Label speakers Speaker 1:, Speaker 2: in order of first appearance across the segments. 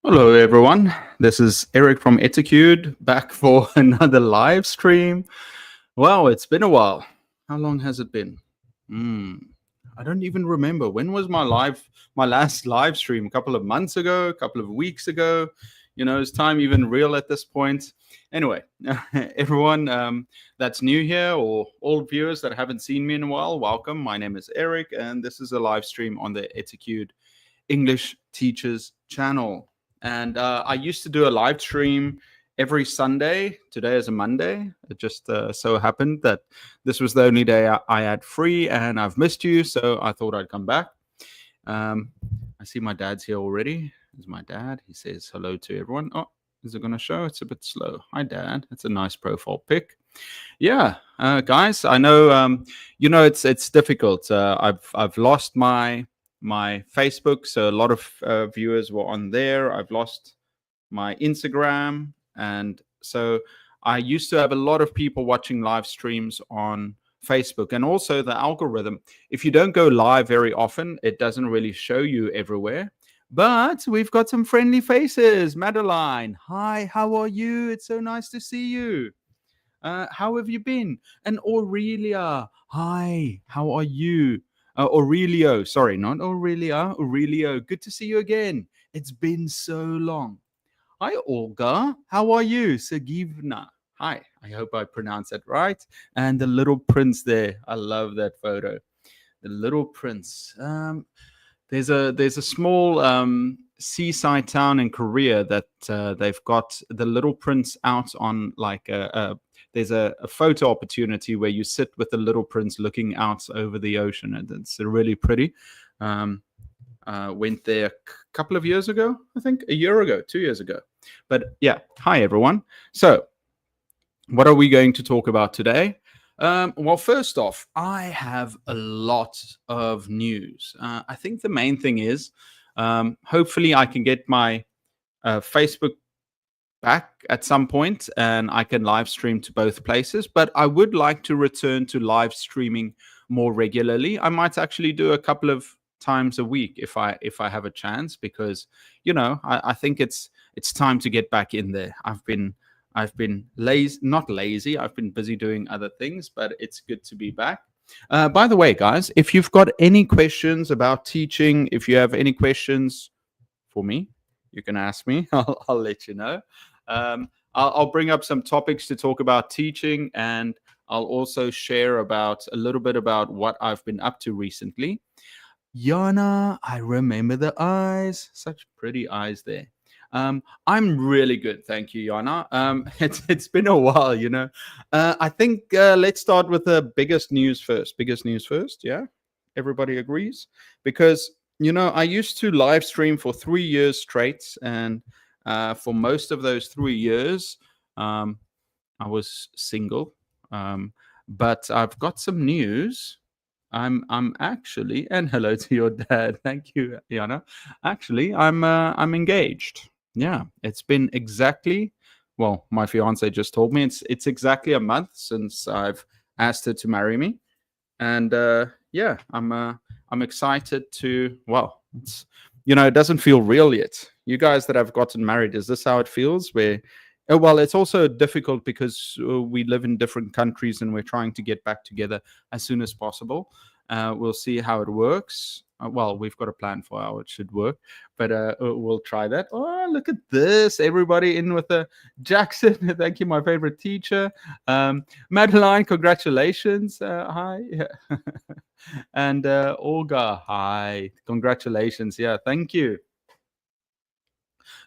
Speaker 1: Hello, everyone. This is Eric from Etiquette back for another live stream. Wow, it's been a while. How long has it been? Hmm. I don't even remember. When was my last live stream? A couple of months ago, a couple of weeks ago. Is time even real at this point? Anyway, everyone that's new here or old viewers that haven't seen me in a while, welcome. My name is Eric, and this is a live stream on the Etiquette English Teachers channel. And I used to do a live stream every Sunday. Today is a Monday. It just so happened that this was the only day I had free, and I've missed you, so I thought I'd come back. I see my dad's here already. There's my dad. He says hello to everyone. Oh, is it going to show? It's a bit slow. Hi, Dad. It's a nice profile pic. Yeah, guys, I know. It's difficult. I've lost my Facebook, so a lot of viewers were on there. I've lost my Instagram, and so I used to have a lot of people watching live streams on Facebook. And also the algorithm, if you don't go live very often, it doesn't really show you everywhere. But we've got some friendly faces. Madeline, hi, how are you? It's so nice to see you. How have you been? And Aurelia, hi, how are you? Aurelio, sorry, not Aurelia, Aurelio, good to see you again. It's been so long. Hi, Olga, how are you? Sergivna, hi, I hope I pronounced that right. And the little prince there, I love that photo. The little prince. There's a small seaside town in Korea that they've got the Little Prince out on like there's a photo opportunity where you sit with the Little Prince looking out over the ocean, and it's really pretty. Went there a couple of years ago, I think a year ago, 2 years ago. But yeah, hi everyone. So, what are we going to talk about today? Well, first off, I have a lot of news. I think the main thing is hopefully I can get my Facebook back at some point and I can live stream to both places. But I would like to return to live streaming more regularly. I might actually do a couple of times a week if I have a chance, because I think it's time to get back in there. I've been lazy, not lazy. I've been busy doing other things, but it's good to be back. By the way, guys, if you've got any questions about teaching, if you have any questions for me, you can ask me. I'll let you know. I'll bring up some topics to talk about teaching, and I'll also share about a little bit about what I've been up to recently. Yana, I remember the eyes. Such pretty eyes there. I'm really good, thank you, Yana. It's been a while, I think let's start with the biggest news first. Biggest news first, yeah. Everybody agrees, because I used to live stream for 3 years straight, and for most of those 3 years, I was single. But I've got some news. I'm actually, and hello to your dad. Thank you, Yana. Actually, I'm engaged. Yeah, it's been exactly, well, my fiance just told me it's exactly a month since I've asked her to marry me, and yeah, I'm excited to. Well, it doesn't feel real yet. You guys that have gotten married, is this how it feels? Where well, it's also difficult because we live in different countries and we're trying to get back together as soon as possible. We'll see how it works. Well, we've got a plan for how it should work, but we'll try that. Oh, look at this. Everybody in with a Jackson. Thank you, my favorite teacher. Madeline, congratulations. Hi. And Olga, hi. Congratulations. Yeah, thank you.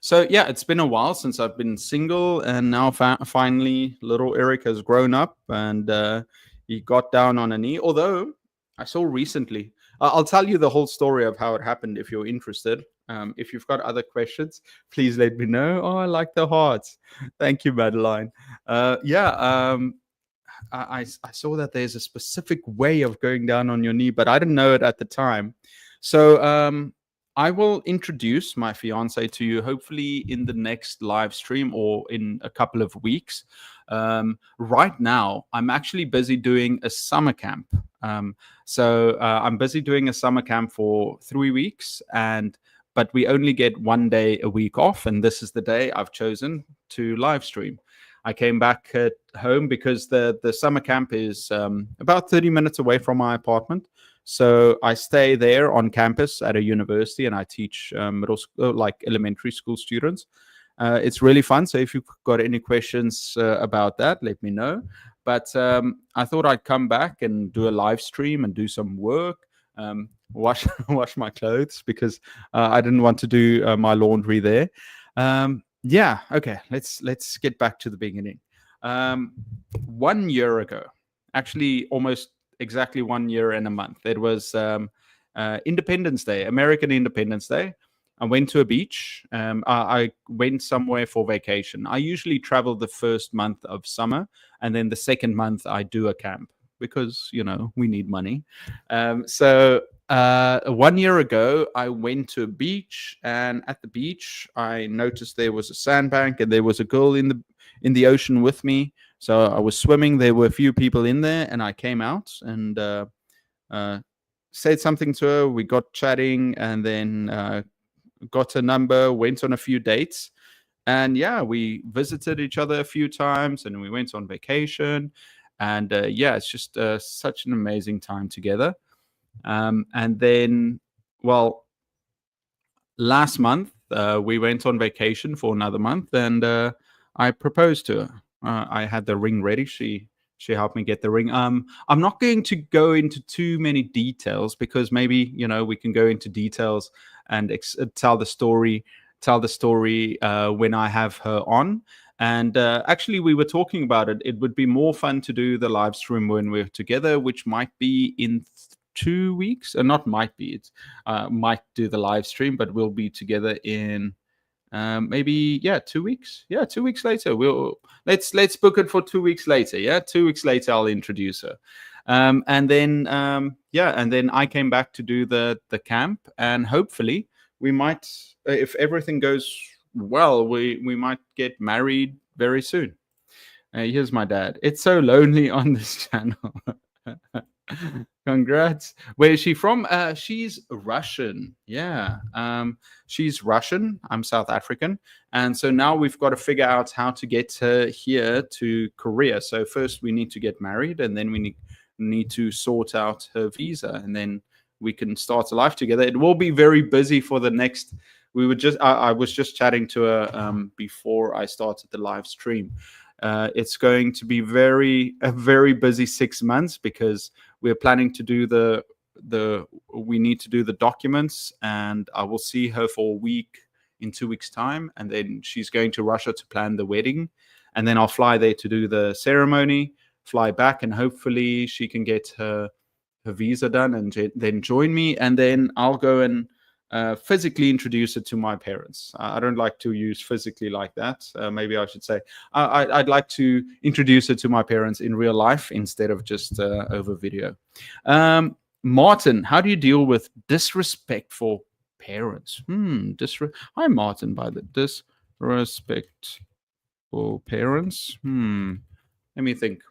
Speaker 1: So yeah, it's been a while since I've been single, and now finally, little Eric has grown up, and he got down on a knee. Although I saw recently, I'll tell you the whole story of how it happened if you're interested. If you've got other questions, please let me know. Oh, I like the hearts. Thank you, Madeline. Yeah, I saw that there's a specific way of going down on your knee, but I didn't know it at the time. So I will introduce my fiance to you hopefully in the next live stream or in a couple of weeks. Right now, I'm actually busy doing a summer camp. So I'm busy doing a summer camp for 3 weeks, and but we only get 1 day a week off, and this is the day I've chosen to live stream. I came back at home because the summer camp is about 30 minutes away from my apartment. So I stay there on campus at a university, and I teach middle school, like elementary school students. It's really fun. So if you've got any questions about that, let me know. But I thought I'd come back and do a live stream and do some work, wash wash my clothes, because I didn't want to do my laundry there. Yeah, okay. Let's get back to the beginning. 1 year ago, actually, almost exactly 1 year and a month, it was Independence Day, American Independence Day. I went to a beach. I went somewhere for vacation. I usually travel the first month of summer, and then the second month I do a camp because, we need money. So 1 year ago, I went to a beach, and at the beach, I noticed there was a sandbank, and there was a girl in the ocean with me. So I was swimming. There were a few people in there, and I came out and said something to her. We got chatting, and then got a number, went on a few dates, and yeah, we visited each other a few times, and we went on vacation, and yeah, it's just such an amazing time together. And then, well, last month we went on vacation for another month, and I proposed to her. I had the ring ready. She helped me get the ring. I'm not going to go into too many details, because maybe we can go into details and tell the story when I have her on. And actually, we were talking about it. It would be more fun to do the live stream when we're together, which might be in 2 weeks. Not might be. It's might do the live stream, but we'll be together in maybe 2 weeks. Yeah, 2 weeks later. Let's book it for 2 weeks later. Yeah, 2 weeks later I'll introduce her. And then and then I came back to do the camp, and hopefully we might, if everything goes well, we might get married very soon. Here's my dad. It's so lonely on this channel. Congrats. Where is she from? She's Russian. Yeah. She's Russian. I'm South African. And so now we've got to figure out how to get her here to Korea. So first we need to get married, and then we need to sort out her visa, and then we can start a life together. It will be very busy for the next. I was just chatting to her before I started the live stream. It's going to be a very busy 6 months, because we're planning to do we need to do the documents, and I will see her for a week in 2 weeks' time, and then she's going to Russia to plan the wedding, and then I'll fly there to do the ceremony, fly back, and hopefully she can get her visa done and then join me, and then I'll go and physically introduce her to my parents. I don't like to use physically like that. Maybe I should say I'd like to introduce her to my parents in real life instead of just over video. Martin, how do you deal with disrespectful parents? Hi, Martin, by the disrespectful parents. Let me think.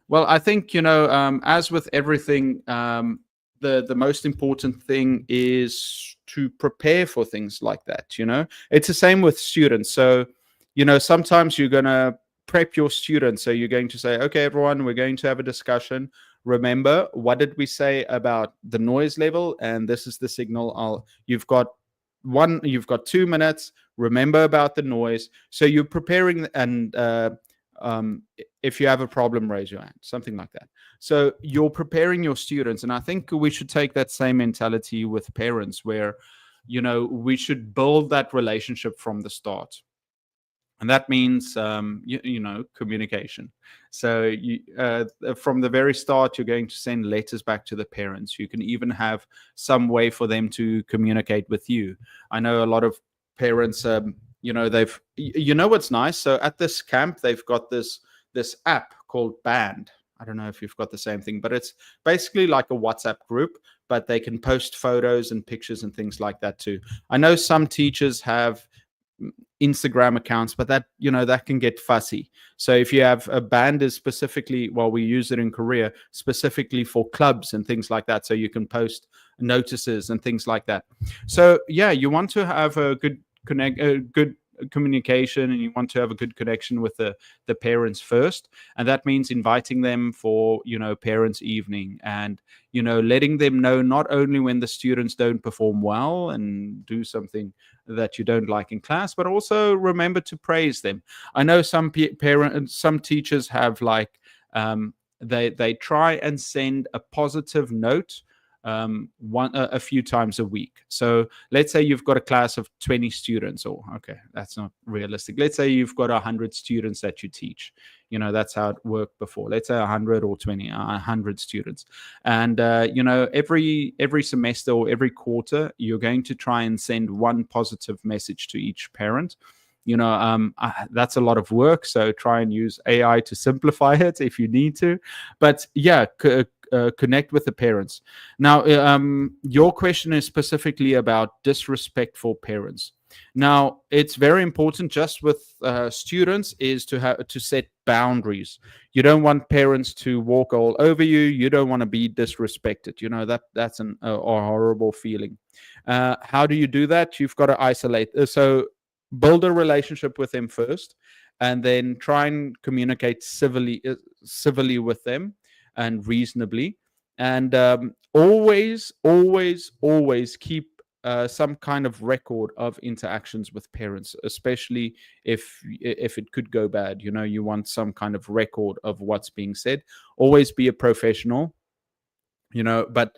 Speaker 1: Well, I think, as with everything, the most important thing is to prepare for things like that. It's the same with students. So, sometimes you're going to prep your students. So you're going to say, okay, everyone, we're going to have a discussion. Remember, what did we say about the noise level? And this is the signal. You've got 2 minutes. Remember about the noise. So you're preparing, and if you have a problem, raise your hand, something like that. So you're preparing your students. And I think we should take that same mentality with parents, where, we should build that relationship from the start. And that means, communication. So from the very start, you're going to send letters back to the parents. You can even have some way for them to communicate with you. I know a lot of parents, what's nice. So at this camp, they've got this app called Band. I don't know if you've got the same thing, but it's basically like a WhatsApp group, but they can post photos and pictures and things like that too. I know some teachers have Instagram accounts, but that can get fussy. So if you have a Band is specifically, we use it in Korea specifically for clubs and things like that. So you can post notices and things like that. So yeah, you want to have a good communication, and you want to have a good connection with the parents first, and that means inviting them for parents evening, and letting them know not only when the students don't perform well and do something that you don't like in class, but also remember to praise them. I know some parents, some teachers have like they try and send a positive note a few times a week. So let's say you've got a class of 20 students, or okay, that's not realistic. Let's say you've got 100 students that you teach. That's how it worked before. Let's say 100 or 20, 100 students, and every semester or every quarter, you're going to try and send one positive message to each parent. That's a lot of work, so try and use AI to simplify it if you need to. But yeah, connect with the parents. Now, your question is specifically about disrespectful parents. Now, it's very important just with students is to set boundaries. You don't want parents to walk all over you. You don't want to be disrespected. That's a horrible feeling. How do you do that? You've got to isolate. So build a relationship with them first, and then try and communicate civilly with them and reasonably, and always keep some kind of record of interactions with parents, especially if it could go bad. You want some kind of record of what's being said. Always be a professional. But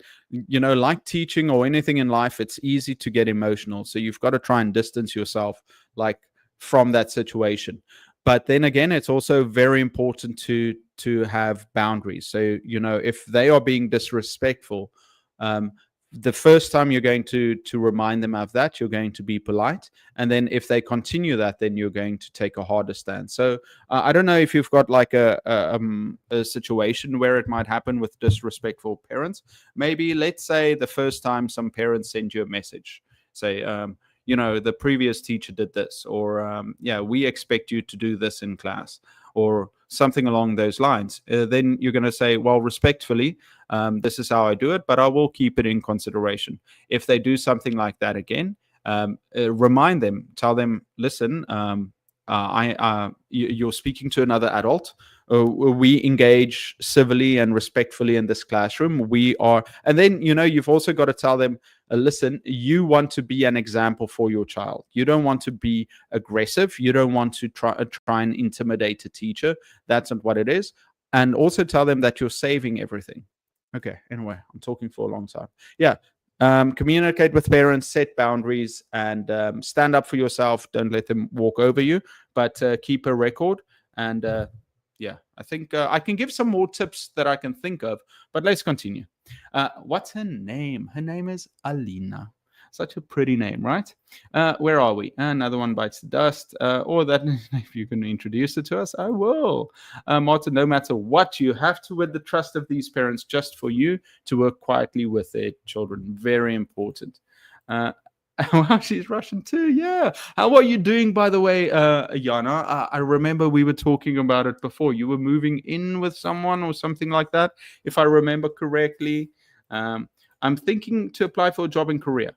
Speaker 1: like teaching or anything in life, it's easy to get emotional, so you've got to try and distance yourself like from that situation. But then again, it's also very important to have boundaries. So if they are being disrespectful, the first time you're going to remind them of that, you're going to be polite, and then if they continue that, then you're going to take a harder stand. So I don't know if you've got like a situation where it might happen with disrespectful parents. Maybe let's say the first time some parents send you a message, say the previous teacher did this, or we expect you to do this in class, or something along those lines. Then you're going to say, well, respectfully, this is how I do it, but I will keep it in consideration. If they do something like that again, remind them, tell them, listen, you're speaking to another adult. We engage civilly and respectfully in this classroom. And then you've also got to tell them, listen, you want to be an example for your child. You don't want to be aggressive. You don't want to try and intimidate a teacher. That's not what it is. And also tell them that you're saving everything. Okay, anyway, I'm talking for a long time. Yeah. Communicate with parents, set boundaries, and stand up for yourself. Don't let them walk over you, but keep a record. And I think I can give some more tips that I can think of, but let's continue. What's her name? Her name is Alina. Such a pretty name, right? Where are we? Another one bites the dust. Or that, if you can introduce it to us, I will. Martin, no matter what, you have to win the trust of these parents just for you to work quietly with their children. Very important. Wow, she's Russian too. Yeah. How are you doing, by the way, Yana? I remember we were talking about it before. You were moving in with someone or something like that, if I remember correctly. I'm thinking to apply for a job in Korea.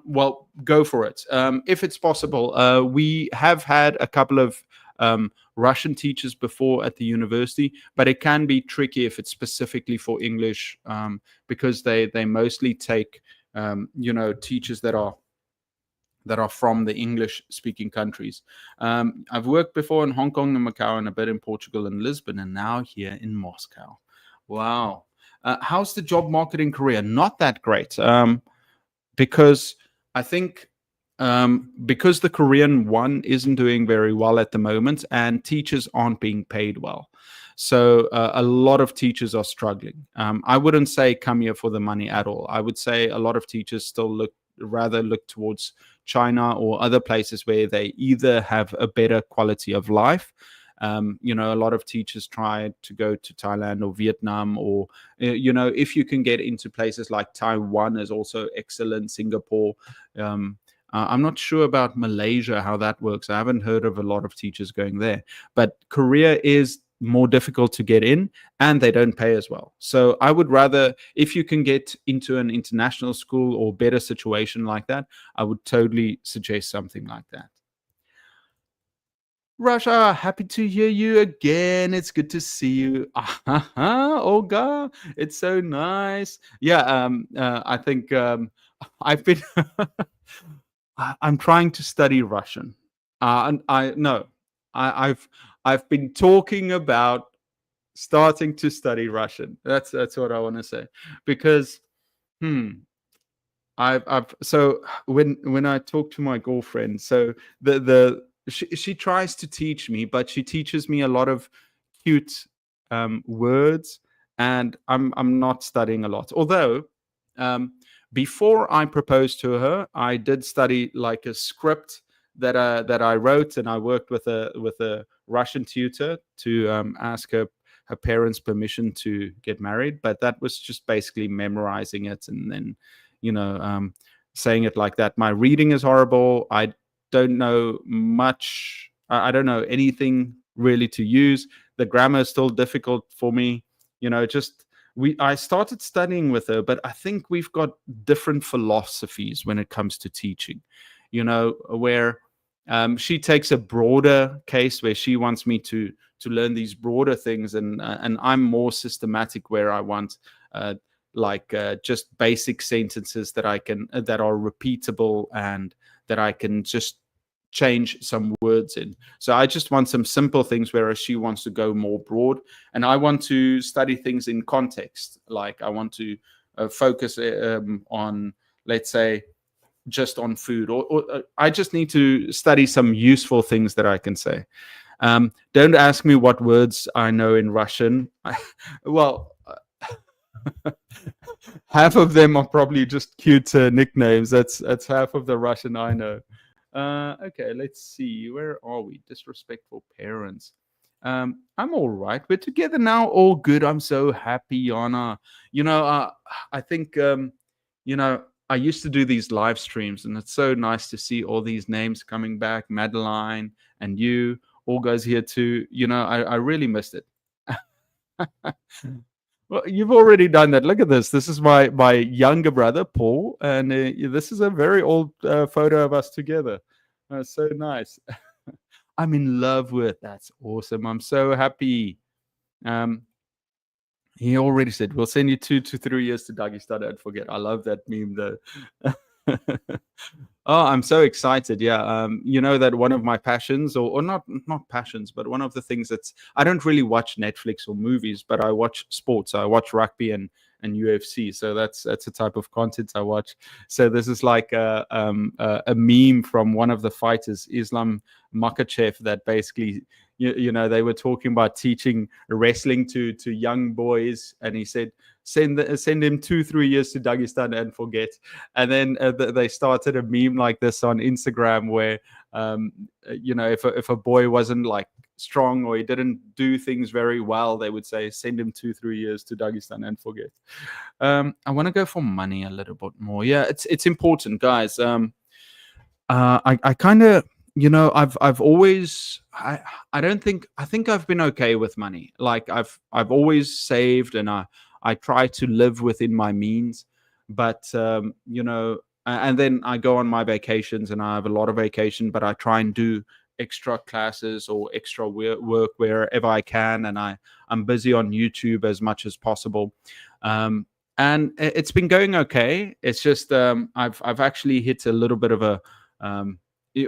Speaker 1: Well, go for it. If it's possible. We have had a couple of Russian teachers before at the university, but it can be tricky if it's specifically for English, because they mostly take teachers that are from the English-speaking countries. I've worked before in Hong Kong and Macau, and a bit in Portugal and Lisbon, and now here in Moscow. Wow. How's the job market in Korea? Not that great, because I think because the Korean one isn't doing very well at the moment, and teachers aren't being paid well. So a lot of teachers are struggling. I wouldn't say come here for the money at all. I would say a lot of teachers still look towards China or other places where they either have a better quality of life. A lot of teachers try to go to Thailand or Vietnam, or if you can get into places like Taiwan is also excellent. Singapore. I'm not sure about Malaysia, how that works. I haven't heard of a lot of teachers going there, but Korea is more difficult to get in, and they don't pay as well. So I would rather, if you can get into an international school or better situation like that, I would totally suggest something like that. Russia, happy to hear you again. It's good to see you. Olga, it's so nice. Yeah, I think I've been I'm trying to study Russian. And I no, I've been talking about starting to study Russian. That's what I want to say. Because hmm, I've so when I talk to my girlfriend, so the she tries to teach me, but she teaches me a lot of cute words, and I'm not studying a lot. Although um, before I proposed to her, I did study like a script that I wrote, and I worked with a Russian tutor to ask her parents' permission to get married. But that was just basically memorizing it and then saying it like that. My reading is horrible. I don't know much. I don't know anything really to use. The grammar is still difficult for me. Just I started studying with her, but I think we've got different philosophies when it comes to teaching. Where she takes a broader case where she wants me to learn these broader things, and I'm more systematic where I want just basic sentences that I can that are repeatable and that I can just change some words in. So I just want some simple things, whereas she wants to go more broad, and I want to study things in context. Like I want to focus on, let's say, just on food, or I just need to study some useful things that I can say. Don't ask me what words I know in Russian. Well, half of them are probably just cute nicknames. That's half of the Russian I know. Okay, let's see. Where are we? Disrespectful parents. I'm all right. We're together now. All good. I'm so happy, Yana. I think I used to do these live streams, and it's so nice to see all these names coming back. Madeline and you, all guys here too. I really missed it. Well, you've already done that. Look at this. This is my younger brother, Paul, and this is a very old photo of us together. So nice. I'm in love with. That's awesome. I'm so happy. Um, he already said we'll send you 2 to 3 years to Dagestan and forget. I love that meme though. Oh, I'm so excited. Yeah. That one of my passions, or not passions, but one of the things I don't really watch Netflix or movies, but I watch sports. I watch rugby and UFC. So that's the type of content I watch. So this is like a meme from one of the fighters, Islam Makhachev, that basically they were talking about teaching wrestling to young boys, and he said send him 2 3 years to Dagestan and forget. And then they started a meme like this on Instagram where if a boy wasn't like strong or he didn't do things very well, they would say send him 2 3 years to Dagestan and forget. I want to go for money a little bit more. Yeah, it's important, guys. I kind of I've always I don't think I think I've been okay with money. Like I've always saved, and I try to live within my means. But and then I go on my vacations, and I have a lot of vacation, but I try and do extra classes or extra work wherever I can, and I'm busy on YouTube as much as possible. And it's been going okay. It's just I've actually hit a little bit of a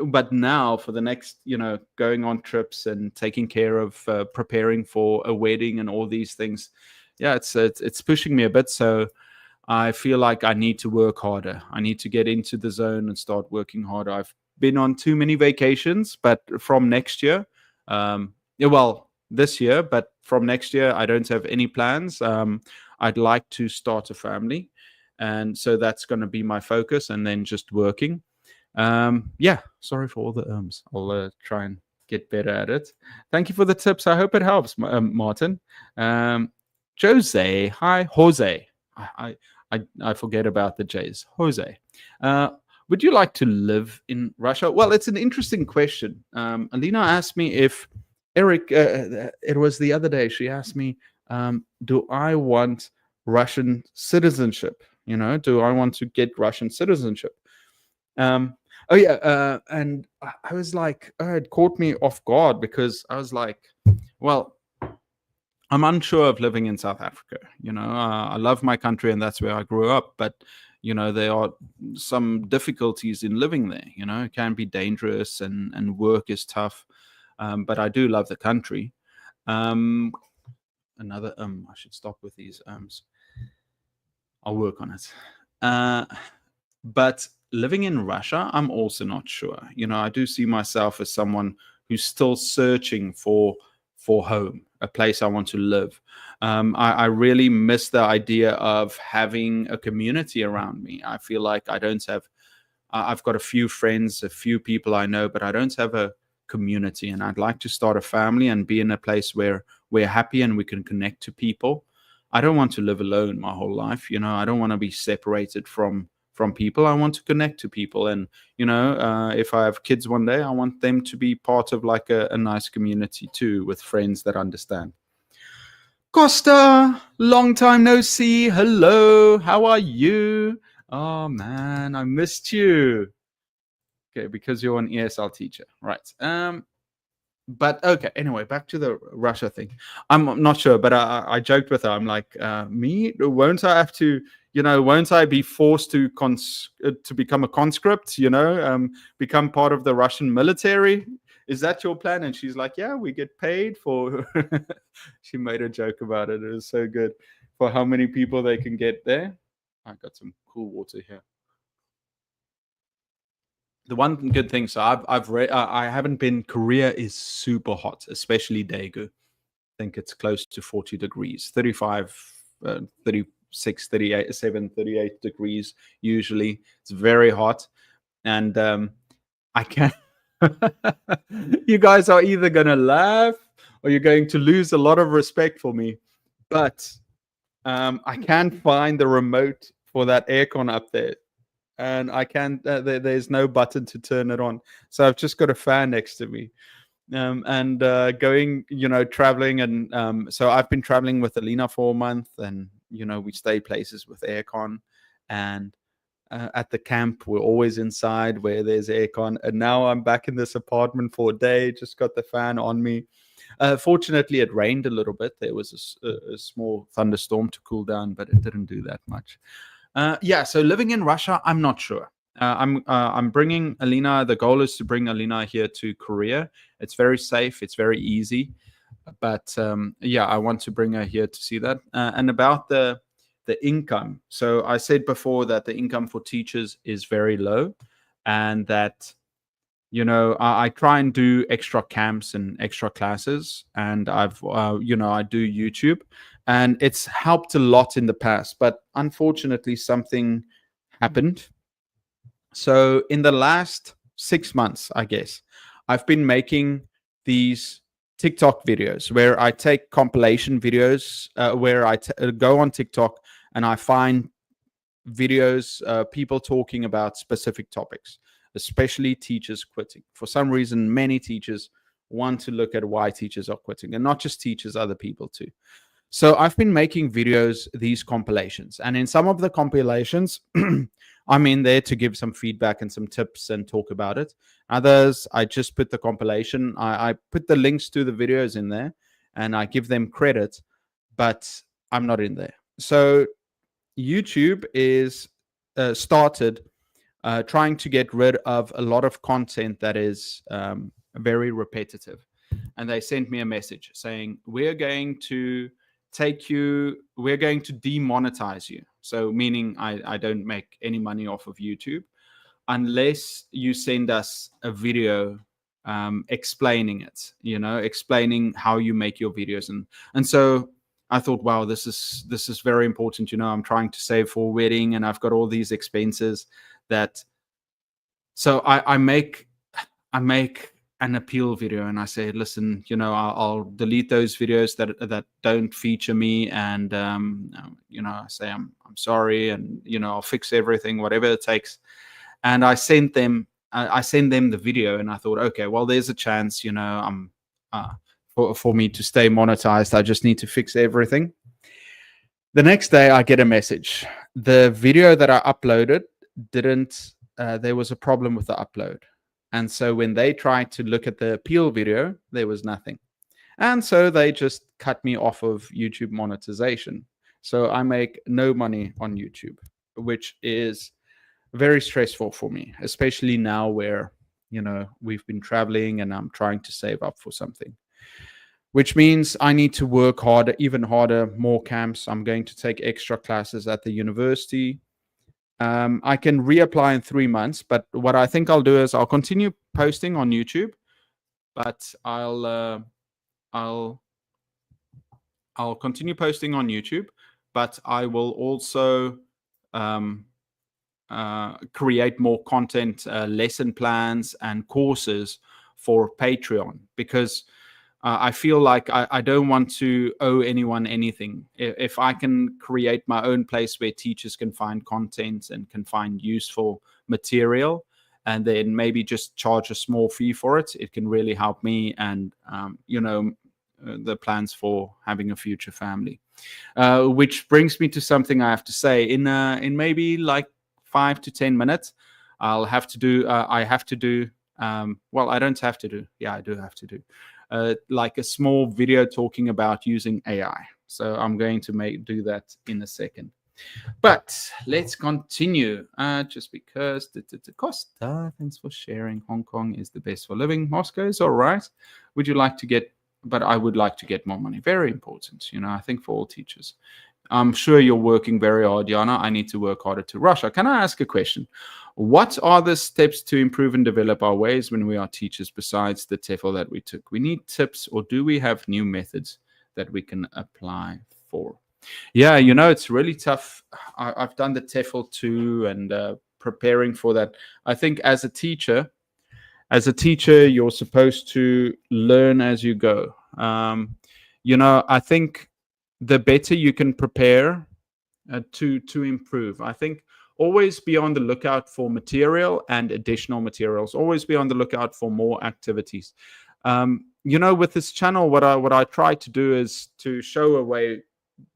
Speaker 1: but now for the next, going on trips and taking care of preparing for a wedding and all these things, yeah, it's pushing me a bit. So I feel like I need to work harder. I need to get into the zone and start working harder. I've been on too many vacations, but from next year, this year, but from next year, I don't have any plans. I'd like to start a family, and so that's going to be my focus, and then just working. Yeah, sorry for all the I'll try and get better at it. Thank you for the tips. I hope it helps, Martin. Jose, hi, Jose. I forget about the J's. Jose, would you like to live in Russia? Well, it's an interesting question. Alina asked me if Eric, it was the other day. She asked me, "Do I want Russian citizenship? Do I want to get Russian citizenship?" Um, oh yeah, and I was like, it caught me off guard because I was like, well, I'm unsure of living in South Africa. I love my country and that's where I grew up, but there are some difficulties in living there. It can be dangerous and work is tough. But I do love the country. Um, I should stop with these I'll work on it. Uh, but living in Russia, I'm also not sure. I do see myself as someone who's still searching for home, a place I want to live. I really miss the idea of having a community around me. I feel like I don't have. I've got a few friends, a few people I know, but I don't have a community. And I'd like to start a family and be in a place where we're happy and we can connect to people. I don't want to live alone my whole life. I don't want to be separated from people. I want to connect to people. And, if I have kids one day, I want them to be part of like a nice community too, with friends that understand. Costa, long time no see. Hello, how are you? Oh man, I missed you. Okay, because you're an ESL teacher, right? But okay, anyway, back to the Russia thing. I'm not sure, but I joked with her. I'm like, me, won't I have to, won't I be forced to become a conscript? Become part of the Russian military? Is that your plan? And she's like, yeah, we get paid for. She made a joke about it. It was so good for how many people they can get there. I got some cool water here. The one good thing, so I've read, I haven't been. Korea is super hot, especially Daegu. I think it's close to 40 degrees, 35, 36, 38, 7, 38 degrees usually. It's very hot, and I can't. You guys are either gonna laugh or you're going to lose a lot of respect for me, but I can't find the remote for that aircon up there and I can't. There's no button to turn it on, so I've just got a fan next to me. And going, traveling, and so I've been traveling with Alina for a month, and we stay places with aircon, and at the camp we're always inside where there's aircon. And now I'm back in this apartment for a day, just got the fan on me. Fortunately, it rained a little bit. There was a small thunderstorm to cool down, but it didn't do that much. Yeah, so living in Russia, I'm not sure. I'm bringing Alina. The goal is to bring Alina here to Korea. It's very safe. It's very easy. But yeah, I want to bring her here to see that. And about the income. So I said before that the income for teachers is very low, and that I try and do extra camps and extra classes, and I've I do YouTube, and it's helped a lot in the past. But unfortunately, something happened. So in the last 6 months, I guess, I've been making these TikTok videos where I take compilation videos where I go on TikTok and I find videos, people talking about specific topics, especially teachers quitting. For some reason, many teachers want to look at why teachers are quitting, and not just teachers, other people too. So I've been making videos, these compilations, and in some of the compilations, I'm in there to give some feedback and some tips and talk about it. Others, I just put the compilation, I put the links to the videos in there, and I give them credit, but I'm not in there. So YouTube is started trying to get rid of a lot of content that is very repetitive. And they sent me a message saying, we're going to demonetize you. So meaning I don't make any money off of YouTube unless you send us a video explaining it, explaining how you make your videos. And so I thought, wow, this is very important. I'm trying to save for a wedding and I've got all these expenses that, so I make an appeal video and I say, listen, I'll delete those videos that don't feature me, and I say I'm sorry, and I'll fix everything, whatever it takes. And I send them the video, and I thought, okay, well, there's a chance, for me to stay monetized. I just need to fix everything. The next day, I get a message. The video that I uploaded didn't. There was a problem with the upload, and so when they tried to look at the appeal video, there was nothing, and so they just cut me off of YouTube monetization. So I make no money on YouTube, which is very stressful for me, especially now where we've been traveling and I'm trying to save up for something, which means I need to work harder, even harder, more camps. I'm going to take extra classes at the university. I can reapply in 3 months, but what I think I'll do is I'll continue posting on YouTube, but I'll continue posting on YouTube, but I will also create more content, lesson plans and courses for Patreon, because I feel like I don't want to owe anyone anything. If I can create my own place where teachers can find content and can find useful material, and then maybe just charge a small fee for it, it can really help me and the plans for having a future family. Which brings me to something I have to say. In maybe like 5 to 10 minutes, I'll have to do. I have to do. Well, I don't have to do. Yeah, I do have to do. Like a small video talking about using AI. So I'm going to do that in a second. But let's continue. Just because Costa, thanks for sharing. Hong Kong is the best for living. Moscow is all right. Would you like to get? But I would like to get more money. Very important. I think for all teachers. I'm sure you're working very hard, Yana. I need to work harder to Russia. Can I ask a question? What are the steps to improve and develop our ways when we are teachers besides the TEFL that we took? We need tips, or do we have new methods that we can apply for? Yeah, it's really tough. I've done the TEFL too, and preparing for that. I think as a teacher, you're supposed to learn as you go. I think the better you can prepare to improve. I think always be on the lookout for material and additional materials. Always be on the lookout for more activities. With this channel, what I try to do is to show a way,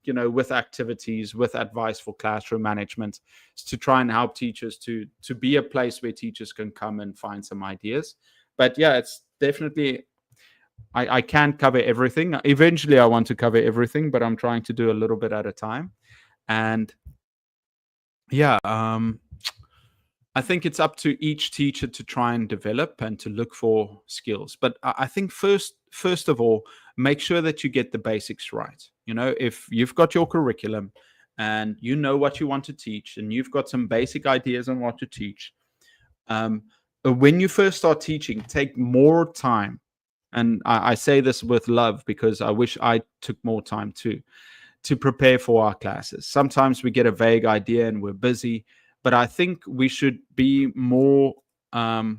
Speaker 1: with activities, with advice for classroom management, is to try and help teachers to be a place where teachers can come and find some ideas. But yeah, it's definitely, I can't cover everything. Eventually, I want to cover everything, but I'm trying to do a little bit at a time. And yeah, I think it's up to each teacher to try and develop and to look for skills. But I think first of all, make sure that you get the basics right. If you've got your curriculum and you know what you want to teach and you've got some basic ideas on what to teach, when you first start teaching, take more time. And I say this with love because I wish I took more time too, to prepare for our classes. Sometimes we get a vague idea and we're busy, but I think we should be more, what's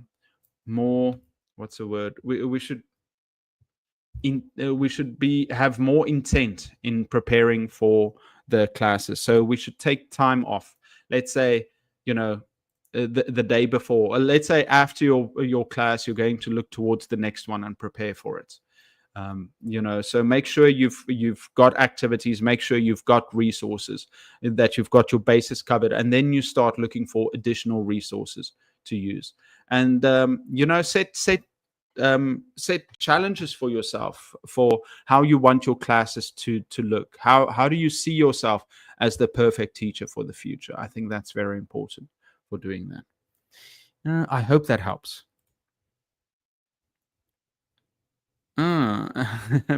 Speaker 1: the word? We should have more intent in preparing for the classes. So we should take time off. Let's say, the day before, let's say after your class, you're going to look towards the next one and prepare for it. So make sure you've got activities, make sure you've got resources, that you've got your bases covered, and then you start looking for additional resources to use. And set challenges for yourself for how you want your classes to look. How do you see yourself as the perfect teacher for the future? I think that's very important for doing that. I hope that helps.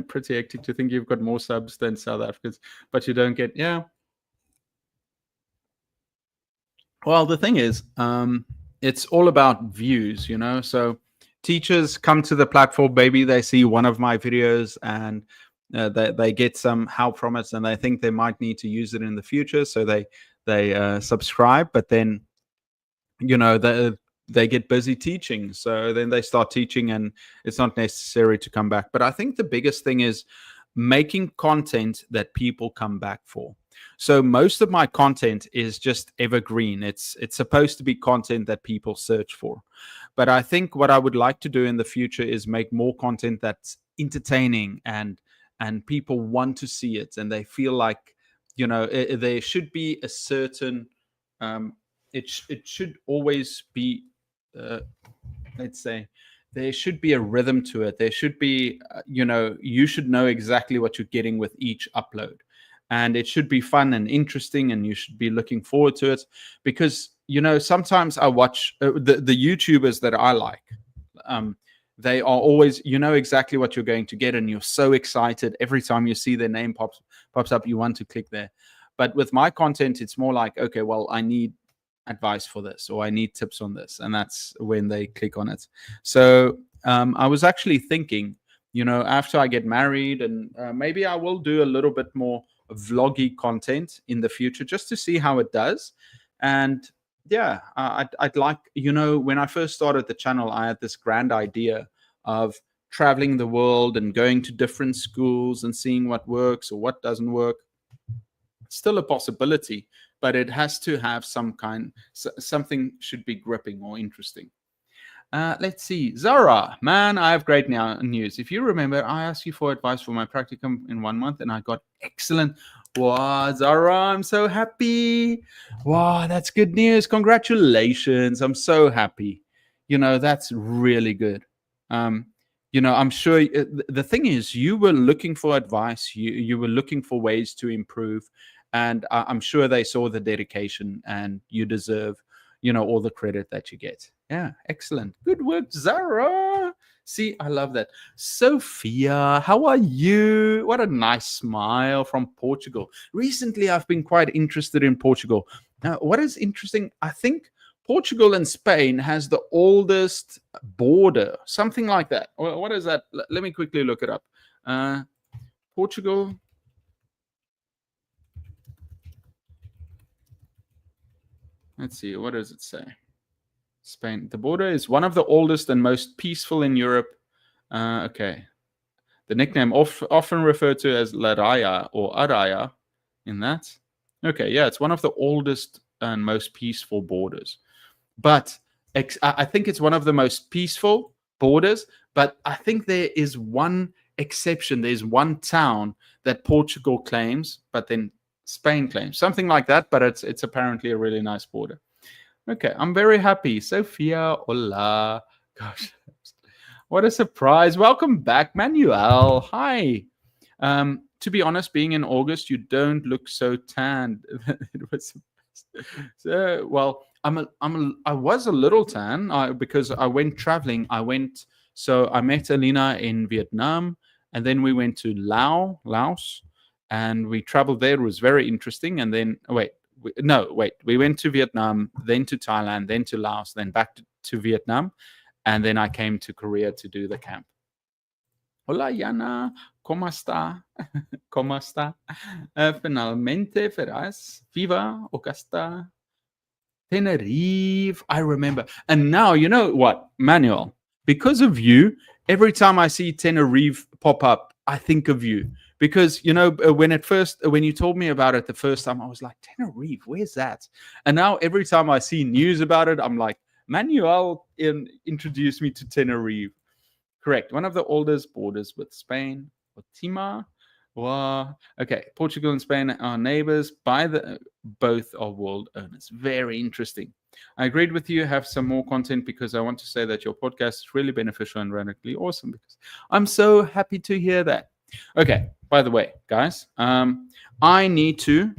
Speaker 1: Pretty hectic to think you've got more subs than South Africans, but you don't get. Yeah. Well, the thing is, it's all about views, So teachers come to the platform, maybe they see one of my videos and they get some help from it, and they think they might need to use it in the future, so they subscribe. But then, they get busy teaching, so then they start teaching, and it's not necessary to come back. But I think the biggest thing is making content that people come back for. So most of my content is just evergreen. It's supposed to be content that people search for. But I think what I would like to do in the future is make more content that's entertaining and people want to see it, and they feel like, there should be a certain, it should always be, uh, let's say, there should be a rhythm to it. There should be, you should know exactly what you're getting with each upload, and it should be fun and interesting, and you should be looking forward to it. Because sometimes I watch the YouTubers that I like. um, they are always, exactly what you're going to get, and you're so excited every time you see their name pops up. You want to click there. But with my content, it's more like, okay, well, I need advice for this, or I need tips on this, and that's when they click on it. So I was actually thinking, after I get married, and maybe I will do a little bit more vloggy content in the future, just to see how it does. And yeah, I'd like, when I first started the channel, I had this grand idea of traveling the world and going to different schools and seeing what works or what doesn't work. It's still a possibility, but it has to have something should be gripping or interesting. Let's see. Zara, man, I have great news. If you remember, I asked you for advice for my practicum in 1 month, and I got excellent. Wow, Zara, I'm so happy. Wow, that's good news. Congratulations. I'm so happy. That's really good. I'm sure the thing is, you were looking for advice. You were looking for ways to improve, and I'm sure they saw the dedication, and you deserve all the credit that you get. Yeah, excellent. Good work, Zara. See, I love that. Sophia, how are you? What a nice smile from Portugal. Recently, I've been quite interested in Portugal. Now, what is interesting, I think Portugal and Spain has the oldest border, something like that. What is that? Let me quickly look it up. Portugal. Let's see, what does it say? Spain. The border is one of the oldest and most peaceful in Europe. Okay. The nickname often referred to as La Raya or Araya in that. Okay, yeah, it's one of the oldest and most peaceful borders. But I think it's one of the most peaceful borders, but I think there is one exception. There's one town that Portugal claims, but then Spain claims. Something like that, but it's apparently a really nice border. Okay, I'm very happy. Sophia, hola. Gosh, what a surprise. Welcome back, Manuel. Hi. To be honest, being in August, you don't look so tanned. It was so, well, I was a little tan because I went traveling. So I met Alina in Vietnam, and then we went to Laos, and we traveled there. It was very interesting. And then, we went to Vietnam, then to Thailand, then to Laos, then back to Vietnam, and then I came to Korea to do the camp. Hola, Yana, ¿cómo está? ¿Cómo está? Finalmente verás, viva Augusta, Tenerife. I remember. And now, you know what, Manuel? Because of you, every time I see Tenerife pop up, I think of you. Because when you told me about it the first time, I was like, Tenerife, where's that? And now every time I see news about it, I'm like, Manuel introduced me to Tenerife. Correct. One of the oldest borders with Spain. Otima. Wow. Okay. Portugal and Spain are neighbors. Both are world owners. Very interesting. I agreed with you. Have some more content because I want to say that your podcast is really beneficial and radically awesome. Because I'm so happy to hear that. Okay. By the way, guys, I need to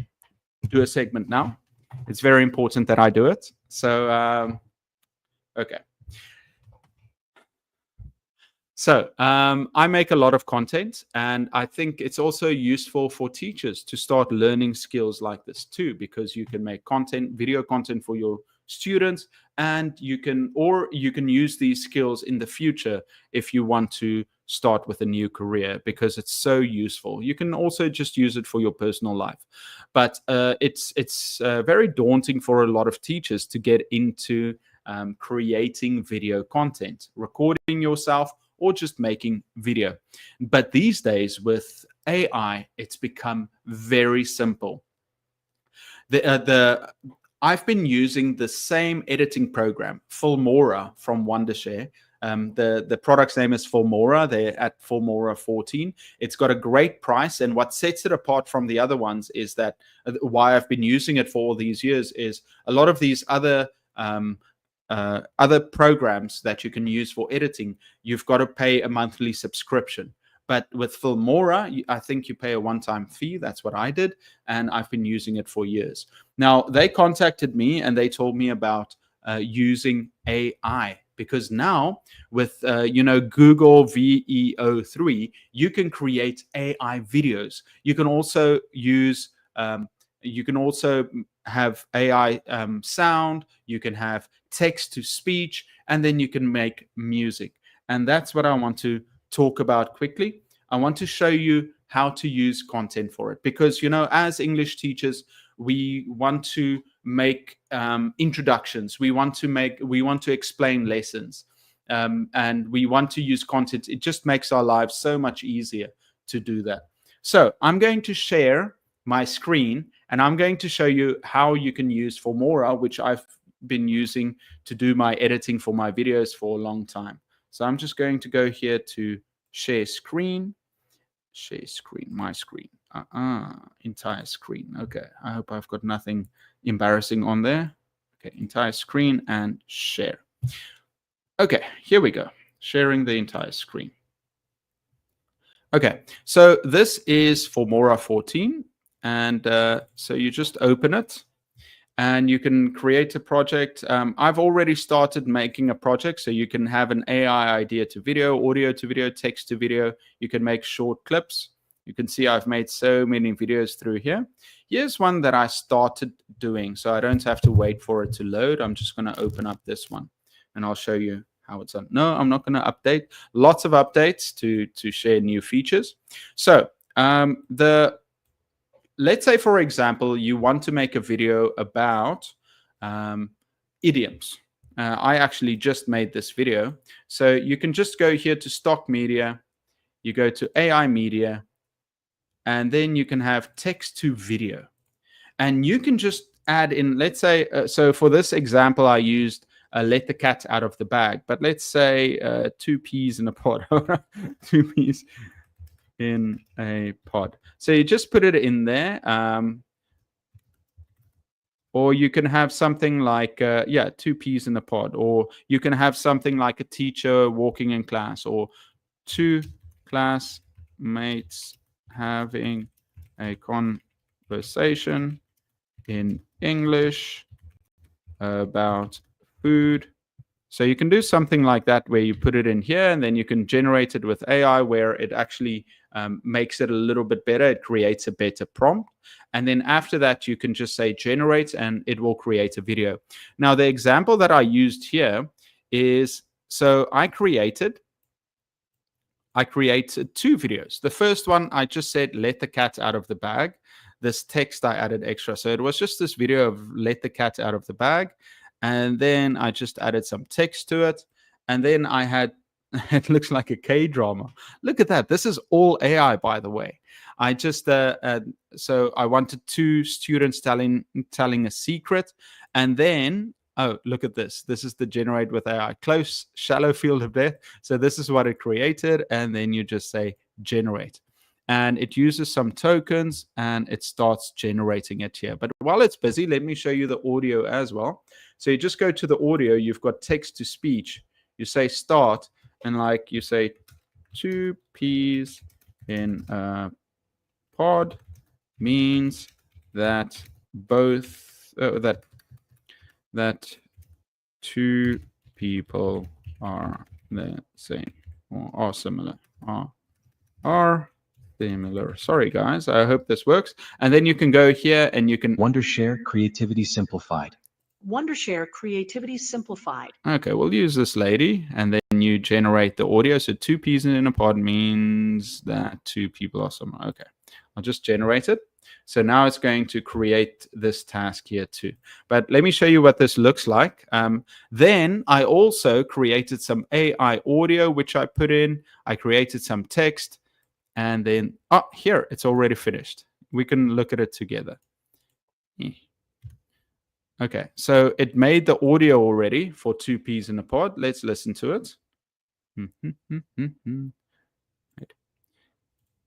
Speaker 1: do a segment now. It's very important that I do it. So, okay. So I make a lot of content, and I think it's also useful for teachers to start learning skills like this too, because you can make video content for your students, and you can use these skills in the future if you want to start with a new career, because it's so useful. You can also just use it for your personal life, but it's very daunting for a lot of teachers to get into creating video content, recording yourself, or just making video. But these days with AI, it's become very simple. I've been using the same editing program, Filmora from Wondershare, The product's name is Filmora. They're at Filmora 14. It's got a great price, and what sets it apart from the other ones is that why I've been using it for all these years is a lot of these other programs that you can use for editing, you've got to pay a monthly subscription. But with Filmora, I think you pay a one-time fee. That's what I did, and I've been using it for years. Now, they contacted me and they told me about using AI, because now with Google VEO3, you can create AI videos. You can also use you can also have AI sound, you can have text to speech, and then you can make music. And that's what I want to talk about quickly. I want to show you how to use content for it, because as English teachers, we want to make introductions, we want to explain lessons, and we want to use content. It just makes our lives so much easier to do that. So I'm going to share my screen, and I'm going to show you how you can use Filmora, which I've been using to do my editing for my videos for a long time. So I'm just going to go here to share screen, my screen, entire screen. Okay, I hope I've got nothing embarrassing on there. Okay, entire screen and share. Okay, here we go, sharing the entire screen. Okay, so this is Filmora 14, and so you just open it, and you can create a project. I've already started making a project, so you can have an AI idea to video, audio to video, text to video. You can make short clips. You can see I've made so many videos through here. Here's one that I started doing, so I don't have to wait for it to load. I'm just going to open up this one, and I'll show you how it's done. No, I'm not going to update. Lots of updates to share new features. So let's say, for example, you want to make a video about idioms. I actually just made this video. So you can just go here to stock media. You go to AI media, and then you can have text to video. And you can just add in, let's say, so for this example, I used let the cat out of the bag. But let's say 2 peas in a pod. 2 peas in a pod. So you just put it in there. Or you can have something like, 2 peas in a pod. Or you can have something like a teacher walking in class, or 2 classmates having a conversation in English about food. So you can do something like that, where you put it in here, and then you can generate it with AI, where it actually makes it a little bit better. It creates a better prompt. And then after that, you can just say generate, and it will create a video. Now, the example that I used here is, so I created 2 videos. The first one, I just said, let the cat out of the bag. This text I added extra. So it was just this video of let the cat out of the bag. And then I just added some text to it. And then I had, it looks like a K-drama. Look at that. This is all AI, by the way. I just, so I wanted 2 students telling a secret. And then, oh, look at this. This is the generate with AI. Close, shallow field of death. So this is what it created. And then you just say generate. And it uses some tokens, and it starts generating it here. But while it's busy, let me show you the audio as well. So you just go to the audio. You've got text to speech. You say start, and like you say 2 peas in a pod means that both that 2 people are the same or are similar. Are similar. Sorry, guys. I hope this works. And then you can go here and you can
Speaker 2: Wondershare Creativity Simplified.
Speaker 3: Wondershare Creativity Simplified.
Speaker 1: Okay, we'll use this lady, and then you generate the audio. So 2 peas in a pod means that 2 people are similar. Okay, I'll just generate it. So now it's going to create this task here too. But let me show you what this looks like. Then I also created some AI audio, which I put in. I created some text, and then, here, it's already finished. We can look at it together. Okay, so it made the audio already for 2 peas in a pod. Let's listen to it.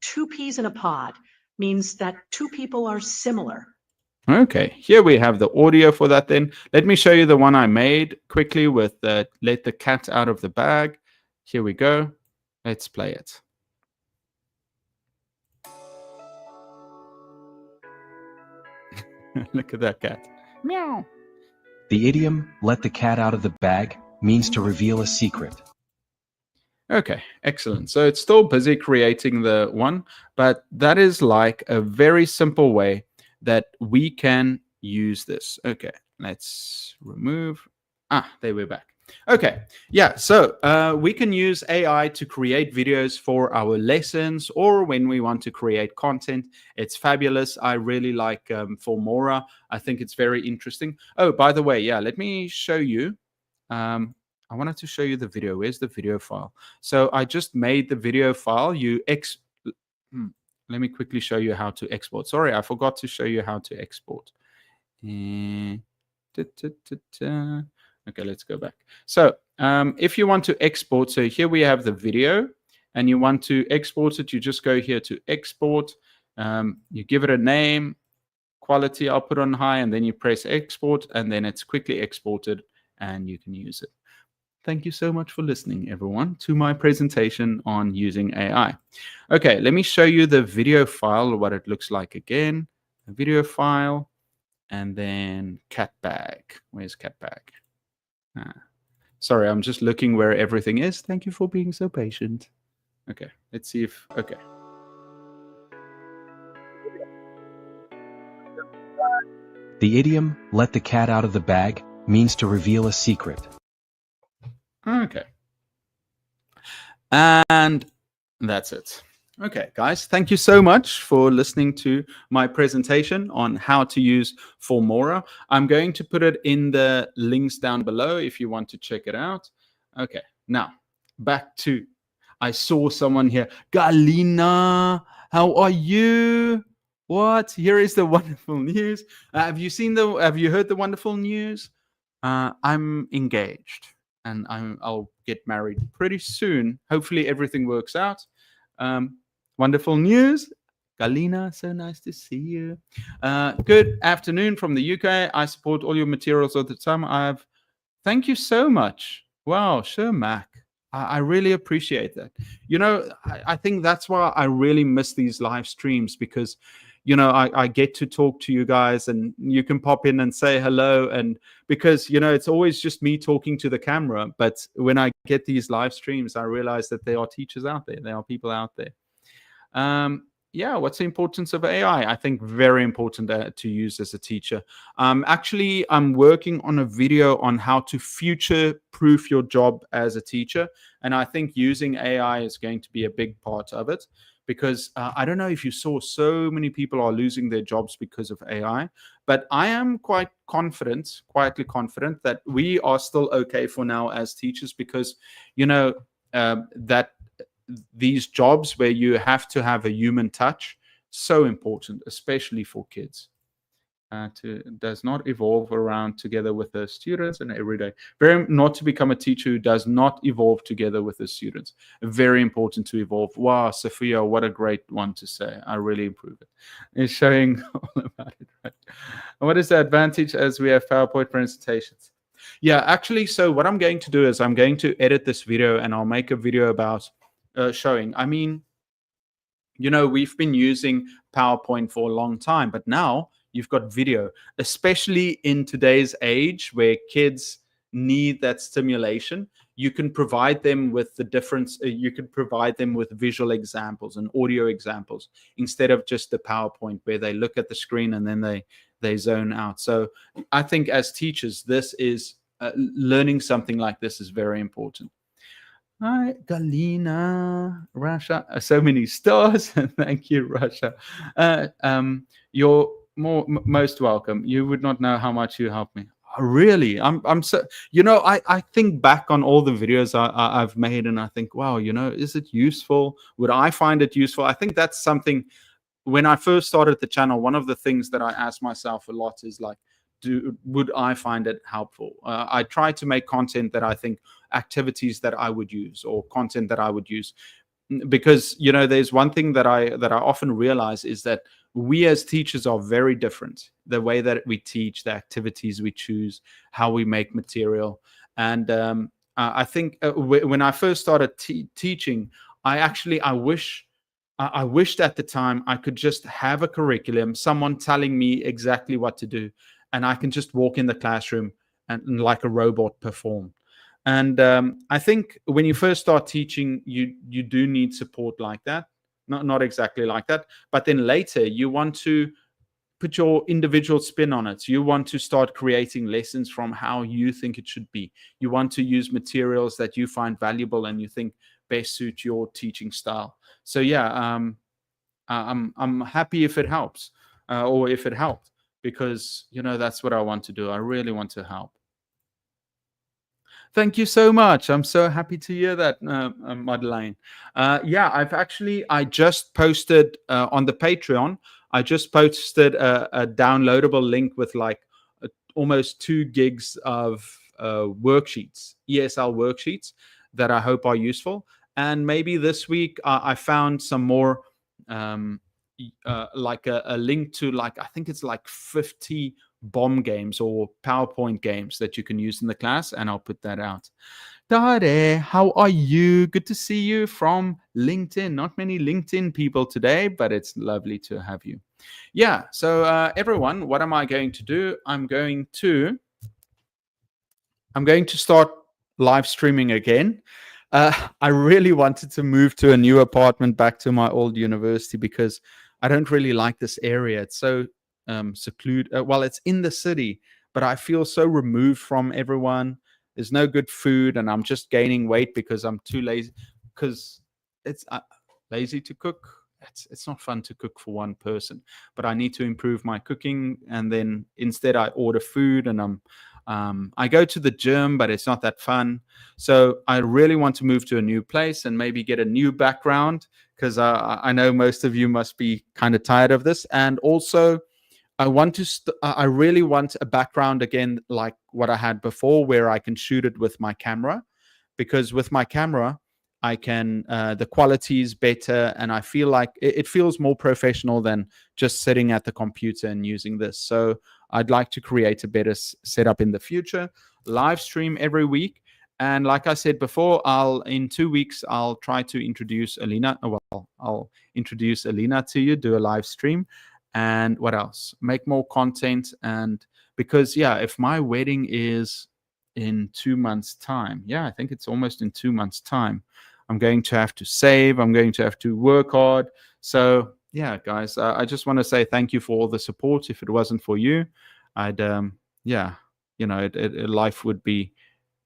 Speaker 3: Two peas in a pod means that two people are similar.
Speaker 1: Okay, here we have the audio for that then. Let me show you the one I made quickly with the let the cat out of the bag. Here we go. Let's play it. Look at that cat. Meow.
Speaker 2: The idiom, let the cat out of the bag, means to reveal a secret.
Speaker 1: Okay, excellent. So it's still busy creating the one, but that is like a very simple way that we can use this. Okay, let's remove. There we're back. Okay, yeah, so we can use AI to create videos for our lessons or when we want to create content. It's fabulous. I really like Formora. I think it's very interesting. Oh, by the way, yeah, let me show you. I wanted to show you the video. Where's the video file? So I just made the video file. Let me quickly show you how to export. Sorry, I forgot to show you how to export. Okay, let's go back. So if you want to export, so here we have the video and you want to export it, you just go here to export. You give it a name, quality, I'll put on high, and then you press export, and then it's quickly exported and you can use it. Thank you so much for listening, everyone, to my presentation on using AI. Okay, let me show you the video file, what it looks like again. A video file, and then cat bag. Where's cat bag? Sorry, I'm just looking where everything is. Thank you for being so patient. Okay, let's see if, okay.
Speaker 2: The idiom, let the cat out of the bag, means to reveal a secret.
Speaker 1: Okay. And that's it. Okay, guys, thank you so much for listening to my presentation on how to use Formora. I'm going to put it in the links down below if you want to check it out. Okay, now back to, I saw someone here. Galina, how are you? What? Here is the wonderful news. Have you heard the wonderful news? I'm engaged and I'll get married pretty soon. Hopefully everything works out. Wonderful news. Galina, so nice to see you. Good afternoon from the UK. I support all your materials all the time. Thank you so much. Wow, sure, Mac. I really appreciate that. You know, I think that's why I really miss these live streams because, you know, I get to talk to you guys and you can pop in and say hello. And because, you know, it's always just me talking to the camera. But when I get these live streams, I realize that there are teachers out there. There are people out there. Yeah, what's the importance of AI? I think very important to use as a teacher. Actually, I'm working on a video on how to future-proof your job as a teacher. And I think using AI is going to be a big part of it. Because I don't know if you saw, so many people are losing their jobs because of AI. But I am quietly confident that we are still okay for now as teachers because, you know, that these jobs where you have to have a human touch, so important, especially for kids. Does not evolve around together with the students and every day. Not to become a teacher who does not evolve together with the students. Very important to evolve. Wow, Sophia, what a great one to say. I really improve it. It's showing all about it, right? And what is the advantage as we have PowerPoint presentations? Yeah, actually, so what I'm going to do is I'm going to edit this video and I'll make a video about showing. I mean, you know, we've been using PowerPoint for a long time, but now you've got video, especially in today's age where kids need that stimulation. You can provide them with the difference. You can provide them with visual examples and audio examples instead of just the PowerPoint where they look at the screen and then they zone out. So I think as teachers, this is learning something like this is very important. Hi, Galina, Russia. So many stars. Thank you, Russia. You're most welcome. You would not know how much you helped me. Really, I'm so, you know, I think back on all the videos I've made and I think, wow, you know, is it useful? Would I find it useful? I think that's something. When I first started the channel, one of the things that I asked myself a lot is like, would I find it helpful? I try to make content that I think activities that I would use or content that I would use. Because there's one thing that I often realize is that we as teachers are very different. The way that we teach, the activities we choose, how we make material. And I think when I first started teaching, I wished at the time I could just have a curriculum, someone telling me exactly what to do, and I can just walk in the classroom and like a robot perform. And I think when you first start teaching, you do need support like that. Not exactly like that, but then later you want to put your individual spin on it. You want to start creating lessons from how you think it should be. You want to use materials that you find valuable and you think best suit your teaching style. So yeah, I'm happy if it helps, or if it helped, because that's what I want to do. I really want to help. Thank you so much. I'm so happy to hear that, Madeleine. Yeah, I just posted on the Patreon. I just posted a downloadable link with like almost 2 gigs of worksheets, ESL worksheets that I hope are useful. And maybe this week I found some more, like a link to, like, I think it's like 50 bomb games or PowerPoint games that you can use in the class, and I'll put that out. Dare, how are you? Good to see you from LinkedIn. Not many LinkedIn people today, but it's lovely to have you. Yeah, so everyone, what am I going to do? I'm going to start live streaming again. I really wanted to move to a new apartment back to my old university because I don't really like this area. It's so secluded. Well, it's in the city, but I feel so removed from everyone. There's no good food, and I'm just gaining weight because I'm too lazy. Because it's lazy to cook. It's not fun to cook for one person, but I need to improve my cooking. And then instead, I order food, and I go to the gym, but it's not that fun. So I really want to move to a new place and maybe get a new background, because I know most of you must be kind of tired of this. And also, I really want a background again, like what I had before, where I can shoot it with my camera, because with my camera, I can, the quality is better, and I feel like it feels more professional than just sitting at the computer and using this. So I'd like to create a better setup in the future, live stream every week. And like I said before, in 2 weeks, I'll try to introduce Alina. Well, I'll introduce Alina to you, do a live stream. And what else? Make more content. And because, yeah, if my wedding is in 2 months' time, yeah, I think it's almost in 2 months' time, I'm going to have to save. I'm going to have to work hard. So, yeah, guys, I just want to say thank you for all the support. If it wasn't for you, I'd, yeah, life would be,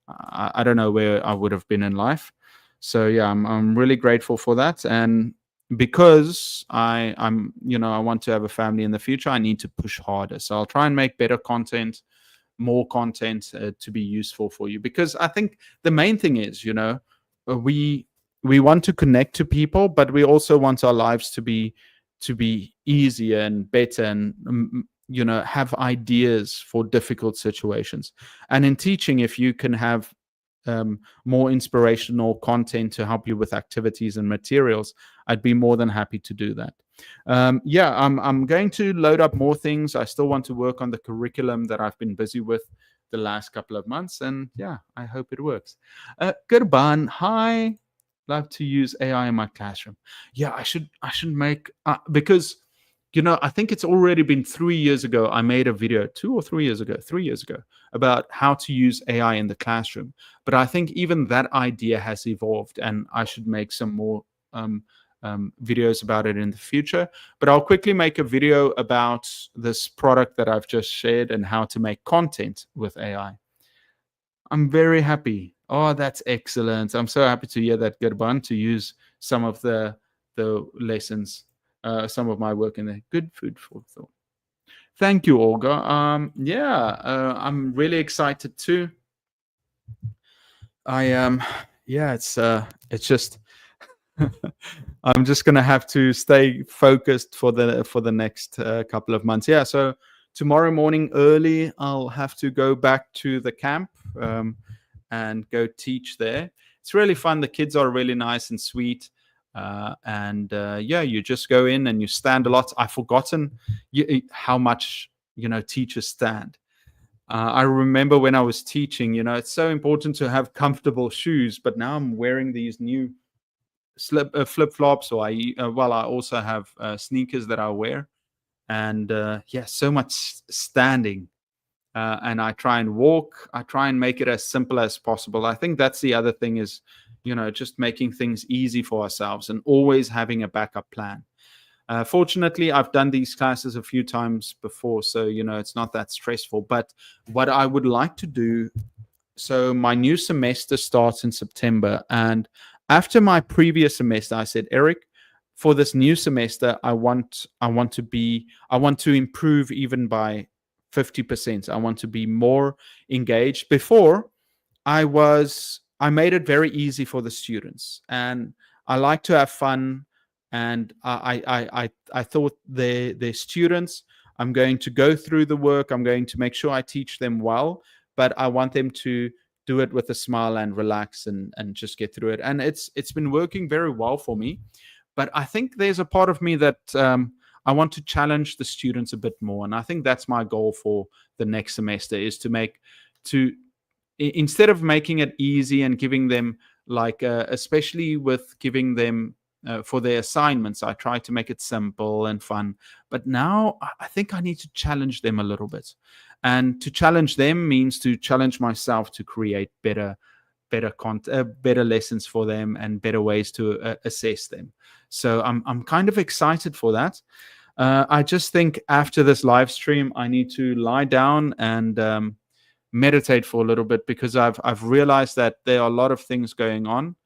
Speaker 1: I don't know where I would have been in life. So, yeah, I'm really grateful for that. And because I want to have a family in the future, I need to push harder. So I'll try and make better content, more content to be useful for you. Because I think the main thing is, we want to connect to people, but we also want our lives to be easier and better, and have ideas for difficult situations. And in teaching, if you can have more inspirational content to help you with activities and materials, I'd be more than happy to do that. Yeah, I'm going to load up more things. I still want to work on the curriculum that I've been busy with the last couple of months, and yeah, I hope it works. Gurban, hi. Love to use AI in my classroom. Yeah, I should make, because I think it's already been 3 years ago. I made a video 3 years ago about how to use AI in the classroom. But I think even that idea has evolved, and I should make some more videos about it in the future. But I'll quickly make a video about this product that I've just shared and how to make content with AI. I'm very happy. Oh, that's excellent. I'm so happy to hear that, Gurban, to use some of the lessons, some of my work in there. Good food for thought. Thank you, Olga. Yeah, I'm really excited too. Yeah, it's just I'm just gonna have to stay focused for the next couple of months. Yeah, so tomorrow morning early, I'll have to go back to the camp. and go teach there. It's really fun. The kids are really nice and sweet. Yeah, you just go in and you stand a lot. I've forgotten how much, teachers stand. I remember when I was teaching, it's so important to have comfortable shoes, but now I'm wearing these new flip flops, or I also have sneakers that I wear, and yeah, so much standing. And I try and walk. I try and make it as simple as possible. I think that's the other thing is, just making things easy for ourselves and always having a backup plan. Fortunately, I've done these classes a few times before, so it's not that stressful. But what I would like to do, so my new semester starts in September, and after my previous semester, I said, Eric, for this new semester, I want to improve even by 50%. I want to be more engaged. Before, I made it very easy for the students, and I like to have fun. And I thought their students, I'm going to go through the work. I'm going to make sure I teach them well, but I want them to do it with a smile and relax and just get through it. And it's been working very well for me. But I think there's a part of me that I want to challenge the students a bit more, and I think that's my goal for the next semester, is instead of making it easy and giving them especially with giving them for their assignments, I try to make it simple and fun. But now I think I need to challenge them a little bit, and to challenge them means to challenge myself to create better lessons for them and better ways to assess them. So I'm kind of excited for that. I just think after this live stream, I need to lie down and meditate for a little bit, because I've realized that there are a lot of things going on,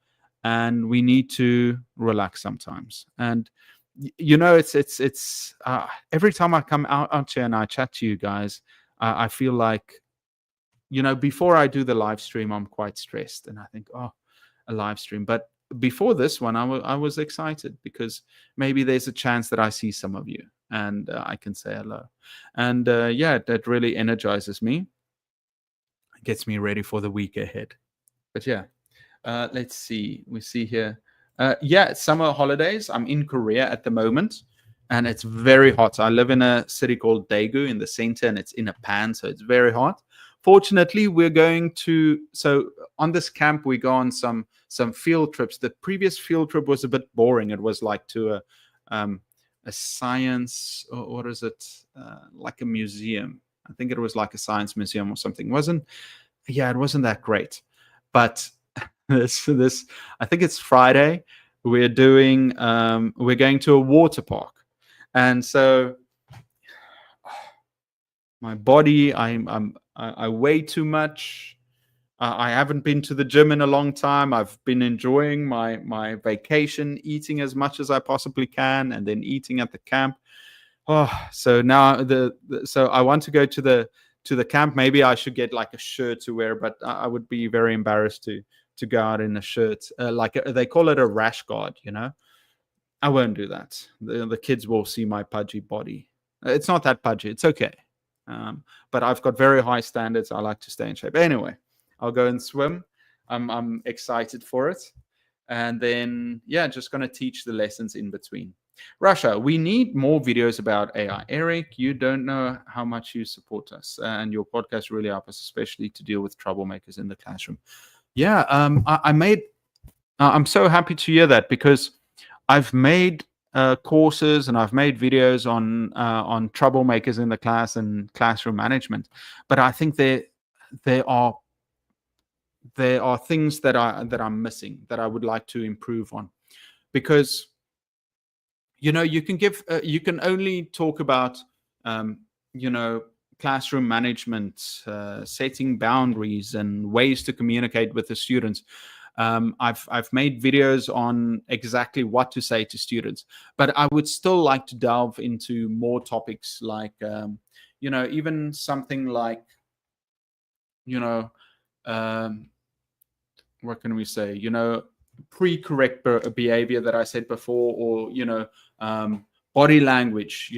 Speaker 1: and we need to relax sometimes. And it's every time I come out here and I chat to you guys, I feel like, before I do the live stream, I'm quite stressed, and I think, oh, a live stream. But before this one, I was excited, because maybe there's a chance that I see some of you and I can say hello. And yeah, that really energizes me, gets me ready for the week ahead. But yeah, let's see. We see here. Yeah, it's summer holidays. I'm in Korea at the moment, and it's very hot. I live in a city called Daegu in the center, and it's in a pan, so it's very hot. Fortunately, so on this camp, we go on some field trips. The previous field trip was a bit boring. It was like to a science, or what is it? Like a museum. I think it was like a science museum or something. It wasn't that great. But this I think it's Friday. We're going to a water park, and so my body, I weigh too much. I haven't been to the gym in a long time. I've been enjoying my vacation, eating as much as I possibly can, and then eating at the camp. Oh, so now so I want to go to the camp. Maybe I should get like a shirt to wear, but I would be very embarrassed to go out in a shirt. They call it a rash guard, I won't do that. The kids will see my pudgy body. It's not that pudgy. It's okay. But I've got very high standards. I like to stay in shape. Anyway, I'll go and swim. I'm excited for it. And then, yeah, just going to teach the lessons in between. Russia, we need more videos about AI. Eric, you don't know how much you support us, and your podcast really helps us, especially to deal with troublemakers in the classroom. Yeah, I'm so happy to hear that, because I've made courses and I've made videos on troublemakers in the class and classroom management, but I think there are things that I'm missing, that I would like to improve on, because you can only talk about classroom management, setting boundaries and ways to communicate with the students. I've made videos on exactly what to say to students, but I would still like to delve into more topics, like even something like what can we say? Pre-correct behavior that I said before, or body language.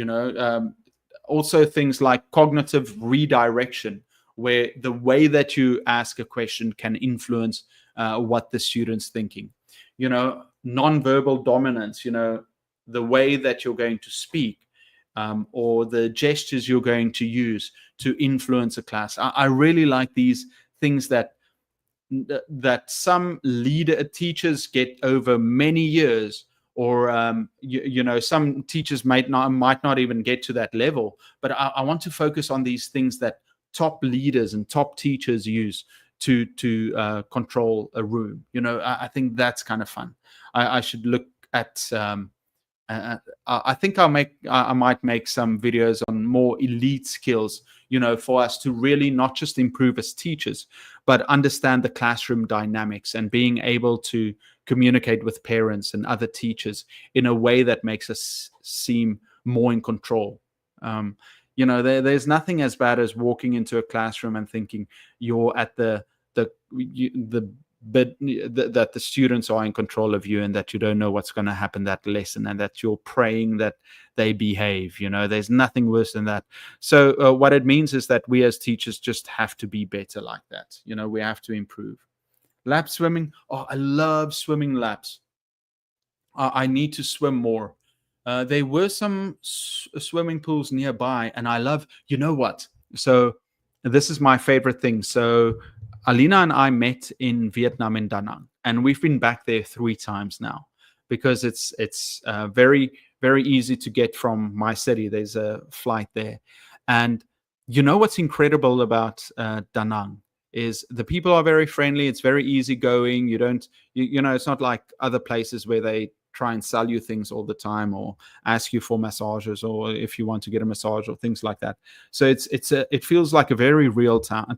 Speaker 1: Also things like cognitive redirection, where the way that you ask a question can influence what the student's thinking. Nonverbal dominance, the way that you're going to speak, or the gestures you're going to use to influence a class. I really like these things that some teachers get over many years, or some teachers might not even get to that level. But I want to focus on these things that top leaders and top teachers use to control a room. I think that's kind of fun. I should look at I think I might make some videos on more elite skills, for us to really not just improve as teachers, but understand the classroom dynamics and being able to communicate with parents and other teachers in a way that makes us seem more in control. There's nothing as bad as walking into a classroom and thinking you're at the bit that the students are in control of you, and that you don't know what's going to happen that lesson, and that you're praying that they behave. There's nothing worse than that. So what it means is that we as teachers just have to be better like that. We have to improve. Lap swimming. Oh, I love swimming laps. I need to swim more. There were some swimming pools nearby, and I love, what? So this is my favorite thing. So Alina and I met in Vietnam, in Da Nang, and we've been back there 3 times now, because it's very, very easy to get from my city. There's a flight there. And what's incredible about Da Nang is the people are very friendly. It's very easygoing. It's not like other places where they try and sell you things all the time, or ask you for massages, or if you want to get a massage, or things like that. So it feels like a very real town,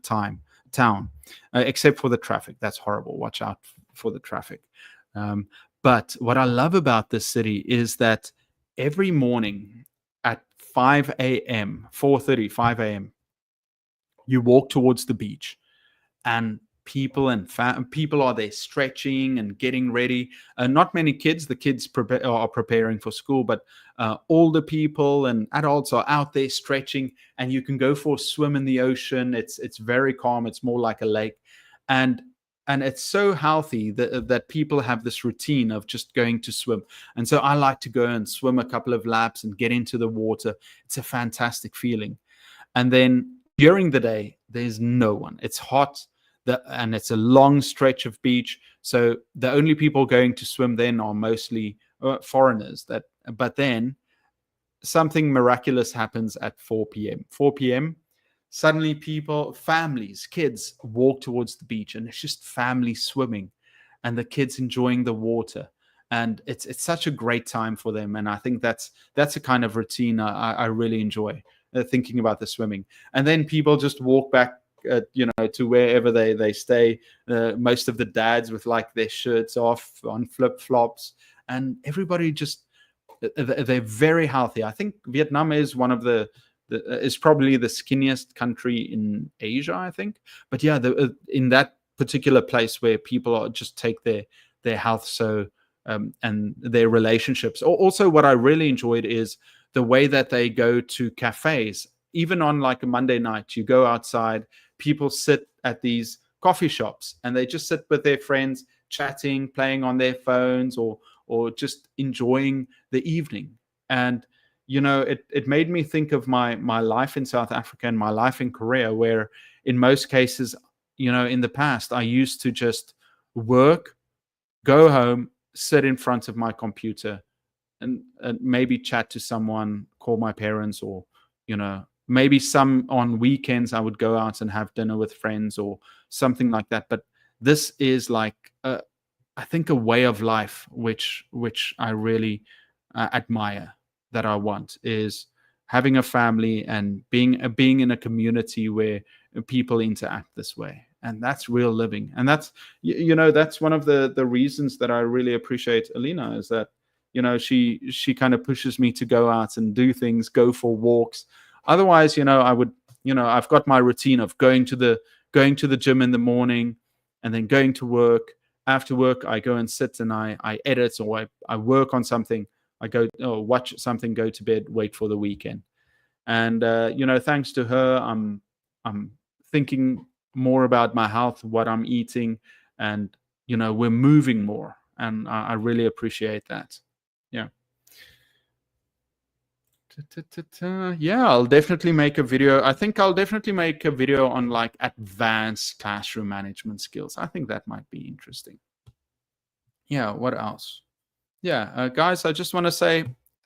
Speaker 1: except for the traffic. That's horrible. Watch out for the traffic. But what I love about this city is that every morning at 5 a.m., 4:30, 5 a.m., you walk towards the beach, and people are there stretching and getting ready. Not many kids. The kids are preparing for school, but older people and adults are out there stretching, and you can go for a swim in the ocean. It's very calm. It's more like a lake, and it's so healthy that people have this routine of just going to swim. And so I like to go and swim a couple of laps and get into the water. It's a fantastic feeling. And then during the day, there's no one. It's hot. And it's a long stretch of beach. So the only people going to swim then are mostly foreigners. But then something miraculous happens at 4 p.m. 4 p.m., suddenly families, kids walk towards the beach, and it's just family swimming, and the kids enjoying the water. And it's such a great time for them. And I think that's a kind of routine I really enjoy, thinking about the swimming. And then people just walk back to wherever they stay. Most of the dads with like their shirts off on flip-flops, and everybody just, they're very healthy. I think Vietnam is one of is probably the skinniest country in Asia, I think. But yeah, in that particular place where people just take their health so and their relationships. Also, what I really enjoyed is the way that they go to cafes. Even on like a Monday night, you go outside, people sit at these coffee shops, and they just sit with their friends, chatting, playing on their phones, or just enjoying the evening. And it made me think of my life in South Africa and my life in Korea, where in most cases, in the past, I used to just work, go home, sit in front of my computer, and maybe chat to someone, call my parents, or maybe some on weekends I would go out and have dinner with friends or something like that. But this is like I think a way of life which I really admire, that I want, is having a family and being in a community where people interact this way. And that's real living. And that's that's one of the reasons that I really appreciate Alina, is that she kind of pushes me to go out and do things, go for walks. Otherwise, I would, I've got my routine of going to the gym in the morning, and then going to work. After work, I go and sit and I edit, or I work on something. I go watch something, go to bed, wait for the weekend. And thanks to her, I'm thinking more about my health, what I'm eating, and we're moving more, and I really appreciate that. Yeah. Yeah, I'll definitely make a video. I think I'll definitely make a video on like advanced classroom management skills. I think that might be interesting. Yeah, what else? Yeah, guys, I just want to say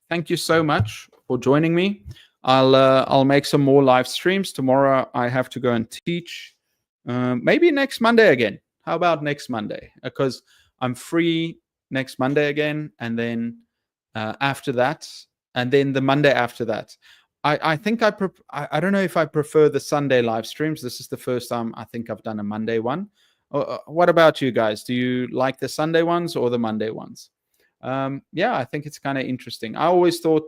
Speaker 1: thank you so much for joining me. I'll make some more live streams tomorrow. I have to go and teach. Maybe next Monday again. How about next Monday? Because I'm free next Monday again, and then after that, and then the Monday after that. I think I don't know if I prefer the Sunday live streams. This is the first time I think I've done a Monday one. What about you guys? Do you like the Sunday ones or the Monday ones? Yeah, I think it's kind of interesting. I always thought,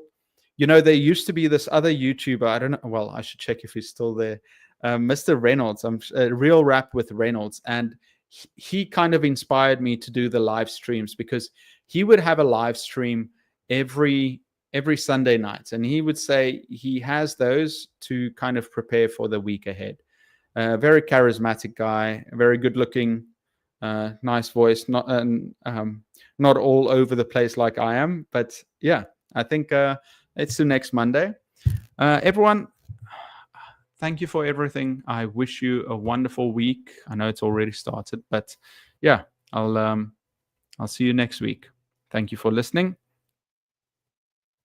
Speaker 1: there used to be this other YouTuber. I don't know. Well, I should check if he's still there. Mr. Reynolds. I'm Real Rap with Reynolds, and he kind of inspired me to do the live streams, because he would have a live stream every Sunday night, and he would say he has those to kind of prepare for the week ahead. Very charismatic guy, very good looking, nice voice, not all over the place like I am, but yeah, I think it's the next Monday. Everyone, thank you for everything. I wish you a wonderful week. I know it's already started, but yeah, I'll see you next week. Thank you for listening.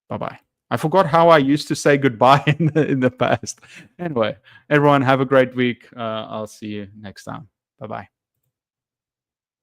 Speaker 1: Bye-bye. I forgot how I used to say goodbye in the past. Anyway, everyone have a great week. I'll see you next time. Bye-bye.